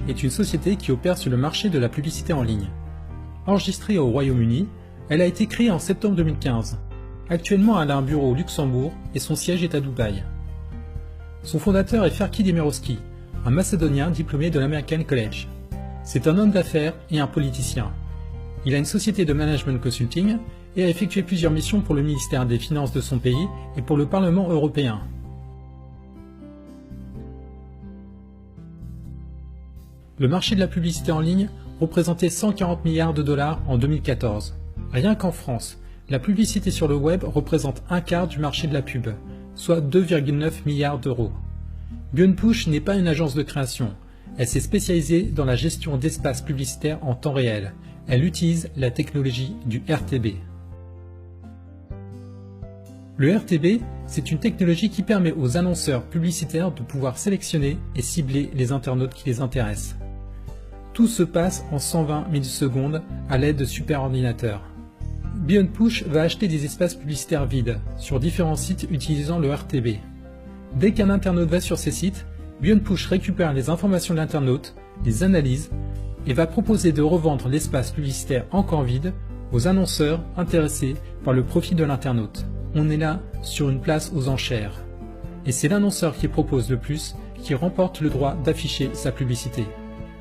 est une société qui opère sur le marché de la publicité en ligne. Enregistrée au Royaume-Uni, elle a été créée en septembre 2015. Actuellement, elle a un bureau au Luxembourg et son siège est à Dubaï. Son fondateur est Ferki Demirovski, un Macédonien diplômé de l'American College. C'est un homme d'affaires et un politicien. Il a une société de management consulting et a effectué plusieurs missions pour le ministère des Finances de son pays et pour le Parlement européen. Le marché de la publicité en ligne représentait 140 milliards de dollars en 2014. Rien qu'en France, la publicité sur le web représente un quart du marché de la pub, soit 2,9 milliards d'euros. Beyond Push n'est pas une agence de création. Elle s'est spécialisée dans la gestion d'espaces publicitaires en temps réel. Elle utilise la technologie du RTB. Le RTB, c'est une technologie qui permet aux annonceurs publicitaires de pouvoir sélectionner et cibler les internautes qui les intéressent. Tout se passe en 120 millisecondes à l'aide de superordinateurs. Beyond Push va acheter des espaces publicitaires vides sur différents sites utilisant le RTB. Dès qu'un internaute va sur ces sites, Beyond Push récupère les informations de l'internaute, les analyse et va proposer de revendre l'espace publicitaire encore vide aux annonceurs intéressés par le profit de l'internaute. On est là sur une place aux enchères. Et c'est l'annonceur qui propose le plus qui remporte le droit d'afficher sa publicité.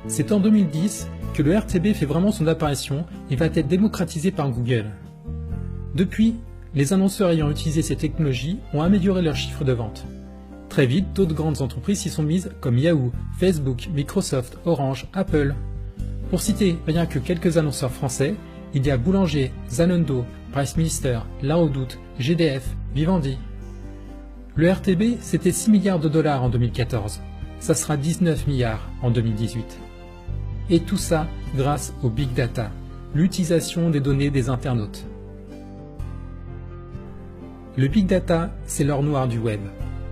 C'est en 2010 que le RTB fait vraiment son apparition et va être démocratisé par Google. Depuis, les annonceurs ayant utilisé ces technologies ont amélioré leurs chiffres de vente. Très vite, d'autres grandes entreprises s'y sont mises comme Yahoo, Facebook, Microsoft, Orange, Apple. Pour citer rien que quelques annonceurs français, il y a Boulanger, Zalando, PriceMinister, La Redoute, GDF, Vivendi. Le RTB, c'était 6 milliards de dollars en 2014. Ça sera 19 milliards en 2018. Et tout ça grâce au Big Data, l'utilisation des données des internautes. Le Big Data, c'est l'or noir du web.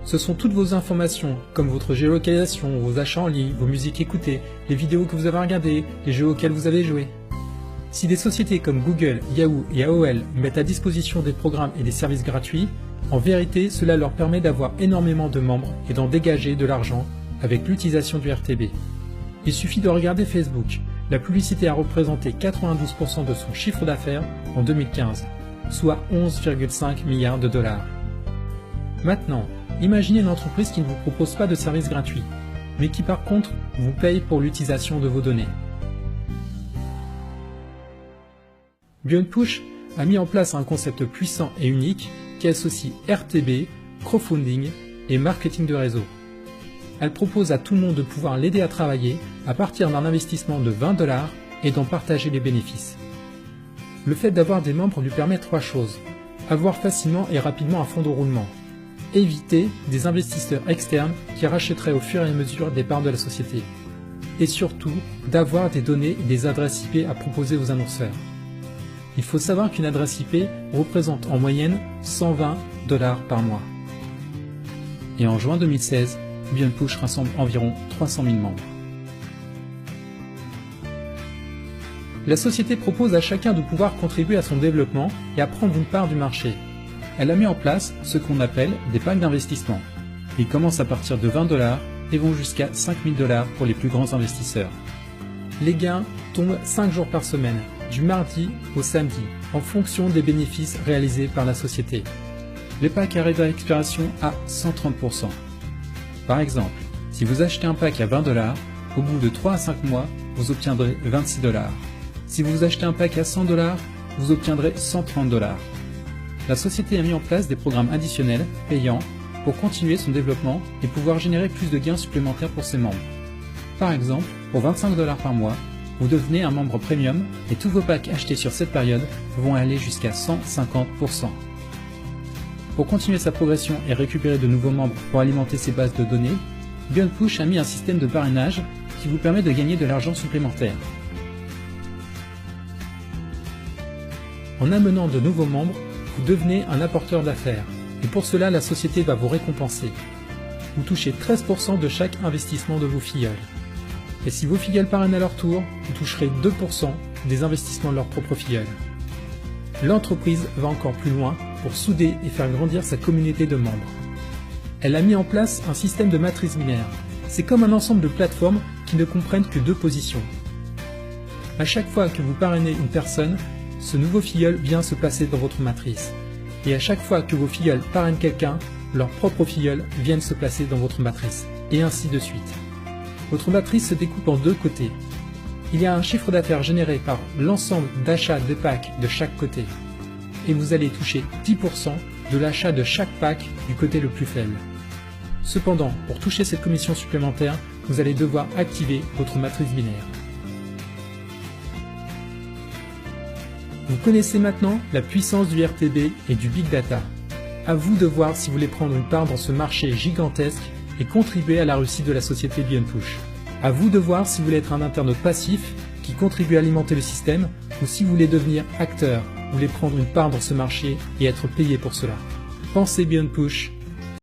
Ce sont toutes vos informations, comme votre géolocalisation, vos achats en ligne, vos musiques écoutées, les vidéos que vous avez regardées, les jeux auxquels vous avez joué. Si des sociétés comme Google, Yahoo et AOL mettent à disposition des programmes et des services gratuits, en vérité, cela leur permet d'avoir énormément de membres et d'en dégager de l'argent avec l'utilisation du RTB. Il suffit de regarder Facebook. La publicité a représenté 92% de son chiffre d'affaires en 2015, soit 11,5 milliards de dollars. Maintenant, imaginez une entreprise qui ne vous propose pas de services gratuits, mais qui par contre vous paye pour l'utilisation de vos données. Beyond Push a mis en place un concept puissant et unique qui associe RTB, crowdfunding et marketing de réseau. Elle propose à tout le monde de pouvoir l'aider à travailler à partir d'un investissement de 20 $ et d'en partager les bénéfices. Le fait d'avoir des membres lui permet 3 choses. Avoir facilement et rapidement un fonds de roulement. Éviter des investisseurs externes qui rachèteraient au fur et à mesure des parts de la société. Et surtout, d'avoir des données et des adresses IP à proposer aux annonceurs. Il faut savoir qu'une adresse IP représente en moyenne 120 $ par mois. Et en juin 2016, Beyond Push rassemble environ 300 000 membres. La société propose à chacun de pouvoir contribuer à son développement et à prendre une part du marché. Elle a mis en place ce qu'on appelle des packs d'investissement. Ils commencent à partir de 20 $ et vont jusqu'à 5 000 $ pour les plus grands investisseurs. Les gains tombent 5 jours par semaine, du mardi au samedi, en fonction des bénéfices réalisés par la société. Les packs arrivent à expiration à 130%. Par exemple, si vous achetez un pack à 20 $, au bout de 3 à 5 mois, vous obtiendrez 26 $. Si vous achetez un pack à 100 $, vous obtiendrez 130 $. La société a mis en place des programmes additionnels, payants, pour continuer son développement et pouvoir générer plus de gains supplémentaires pour ses membres. Par exemple, pour 25 $ par mois, vous devenez un membre premium et tous vos packs achetés sur cette période vont aller jusqu'à 150%. Pour continuer sa progression et récupérer de nouveaux membres pour alimenter ses bases de données, Beyond Push a mis un système de parrainage qui vous permet de gagner de l'argent supplémentaire. En amenant de nouveaux membres, vous devenez un apporteur d'affaires et pour cela la société va vous récompenser. Vous touchez 13% de chaque investissement de vos filleuls. Et si vos filleuls parrainent à leur tour, vous toucherez 2% des investissements de leurs propres filleuls. L'entreprise va encore plus loin pour souder et faire grandir sa communauté de membres. Elle a mis en place un système de matrice binaire. C'est comme un ensemble de plateformes qui ne comprennent que 2 positions. À chaque fois que vous parrainez une personne, ce nouveau filleul vient se placer dans votre matrice. Et à chaque fois que vos filleuls parrainent quelqu'un, leurs propres filleuls viennent se placer dans votre matrice. Et ainsi de suite. Votre matrice se découpe en 2 côtés. Il y a un chiffre d'affaires généré par l'ensemble d'achats de packs de chaque côté. Et vous allez toucher 10% de l'achat de chaque pack du côté le plus faible. Cependant, pour toucher cette commission supplémentaire, vous allez devoir activer votre matrice binaire. Vous connaissez maintenant la puissance du RTB et du Big Data. À vous de voir si vous voulez prendre une part dans ce marché gigantesque et contribuer à la réussite de la société Beyond Push. À vous de voir si vous voulez être un internaute passif qui contribue à alimenter le système ou si vous voulez devenir acteur, vous voulez prendre une part dans ce marché et être payé pour cela. Pensez Beyond Push,